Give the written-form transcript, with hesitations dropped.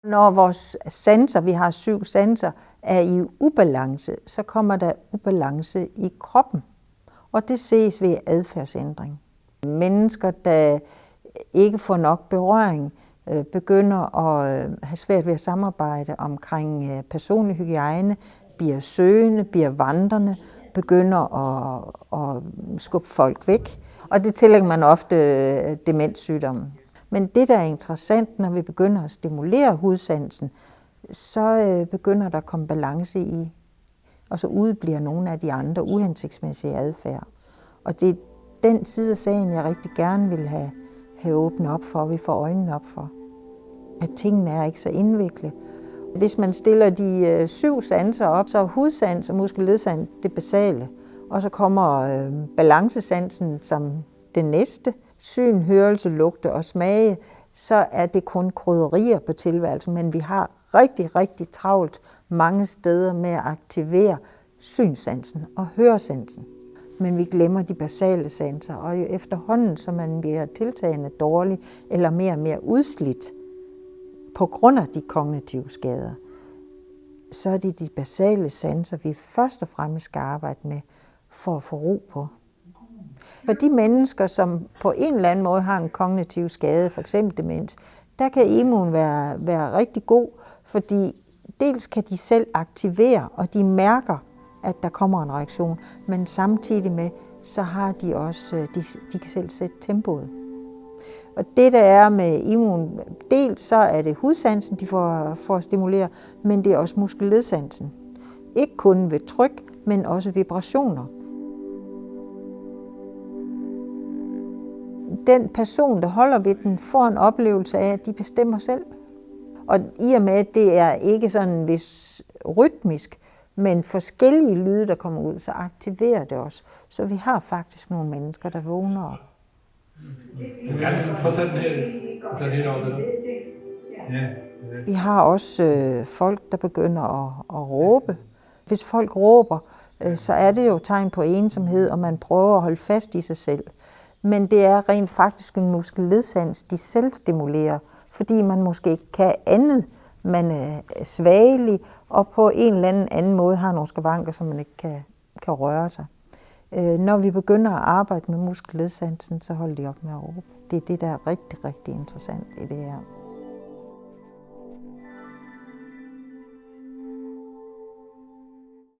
Når vores sanser, vi har 7 sanser, er i ubalance, så kommer der ubalance i kroppen. Og det ses ved adfærdsændring. Mennesker, der ikke får nok berøring, begynder at have svært ved at samarbejde omkring personlig hygiejne, bliver søgende, bliver vandrende, begynder at skubbe folk væk. Og det tillægger man ofte demenssygdommen. Men det, der er interessant, når vi begynder at stimulere hudsansen, så begynder der at komme balance i, og så udbliver nogle af de andre uhensigtsmæssige adfærd. Og det er den side af sagen, jeg rigtig gerne vil have åbnet op for, vi får øjnene op for. At tingene er ikke så indviklet. Hvis man stiller de 7 sanser op, så er hudsans og muskelledsans det basale. Og så kommer balancesansen som det næste. Syn, hørelse, lugte og smage, så er det kun krydderier på tilværelsen, men vi har rigtig, rigtig travlt mange steder med at aktivere synssansen og høresansen. Men vi glemmer de basale sanser, og jo efterhånden, som man bliver tiltagende dårlig eller mere og mere udslidt på grund af de kognitive skader, så er det de basale sanser, vi først og fremmest skal arbejde med for at få ro på. For de mennesker, som på en eller anden måde har en kognitiv skade, f.eks. demens, der kan immun være rigtig god, fordi dels kan de selv aktivere, og de mærker, at der kommer en reaktion, men samtidig med, så har de også, de kan selv sætte tempoet. Og det der er med immun, dels så er det hudsansen, de får stimulere, men det er også muskelledsansen. Ikke kun ved tryk, men også vibrationer. Den person, der holder ved den, får en oplevelse af, at de bestemmer selv. Og i og med, at det er ikke sådan vis rytmisk, men forskellige lyde, der kommer ud, så aktiverer det også. Så vi har faktisk nogle mennesker, der vågner op. Vi har også folk, der begynder at råbe. Hvis folk råber, så er det jo tegn på ensomhed, og man prøver at holde fast i sig selv. Men det er rent faktisk en muskelledsans, de selv stimulerer, fordi man måske ikke kan andet. Man er svagelig, og på en eller anden måde har nogle skavanker, som man ikke kan røre sig. Når vi begynder at arbejde med muskelledsansen, så holder de op med at råbe. Det er det, der er rigtig, rigtig interessant i det her.